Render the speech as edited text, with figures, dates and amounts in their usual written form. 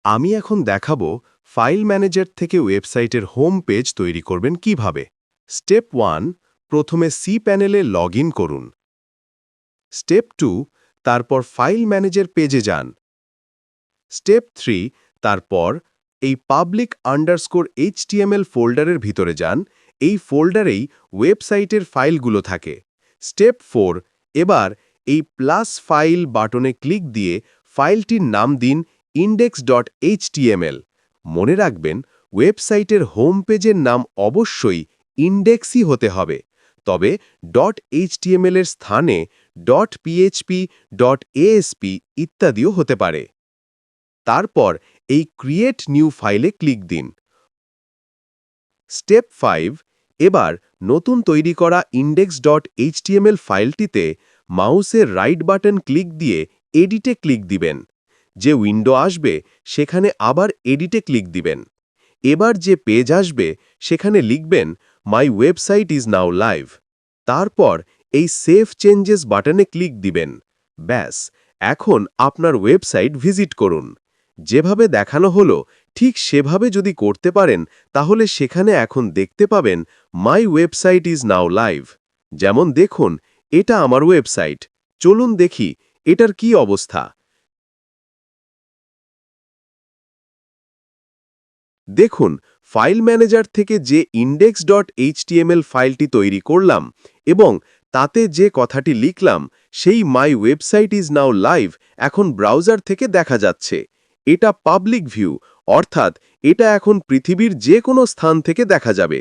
আমি এখন দেখাবো ফাইল ম্যানেজার থেকে ওয়েবসাইটের হোম পেজ তৈরি করবেন কিভাবে। স্টেপ 1, প্রথমে সি প্যানেলে লগ করুন। স্টেপ 2, তারপর ফাইল ম্যানেজার পেজে যান। স্টেপ 3, তারপর এই public_html ফোল্ডারের ভিতরে যান। এই ফোল্ডারেই ওয়েবসাইটের ফাইলগুলো থাকে। স্টেপ 4, এবার এই প্লাস ফাইল বাটনে ক্লিক দিয়ে ফাইলটির নাম দিন index.html। মনে রাখবেন, ওয়েবসাইটের হোম পেজের নাম অবশ্যই ইন্ডেক্সই হতে হবে, তবে .html এর স্থানে .php, .asp ইত্যাদিও হতে পারে। তারপর এই ক্রিয়েট নিউ ফাইলে ক্লিক দিন। স্টেপ 5, এবার নতুন তৈরি করা index.html ফাইলটিতে মাউসের রাইট বাটন ক্লিক দিয়ে এডিটে ক্লিক দিবেন। যে উইন্ডো আসবে সেখানে আবার এডিটে ক্লিক দিবেন। এবার যে পেজ আসবে সেখানে লিখবেন মাই ওয়েবসাইট ইজ নাও লাইভ। তারপর এই সেভ চেঞ্জেস বাটনে ক্লিক দিবেন। ব্যাস, এখন আপনার ওয়েবসাইট ভিজিট করুন। যেভাবে দেখানো হলো ঠিক সেভাবে যদি করতে পারেন তাহলে সেখানে এখন দেখতে পাবেন মাই ওয়েবসাইট ইজ নাও লাইভ। যেমন দেখুন, এটা আমার ওয়েবসাইট। চলুন দেখি এটার কি অবস্থা। দেখুন, ফাইল ম্যানেজার থেকে যে index.html ফাইলটি তৈরি করলাম এবং তাতে যে কথাটি লিখলাম সেই মাই ওয়েবসাইট ইজ নাও লাইভ এখন ব্রাউজার থেকে দেখা যাচ্ছে। এটা পাবলিক ভিউ, অর্থাৎ এটা এখন পৃথিবীর যে কোনো স্থান থেকে দেখা যাবে।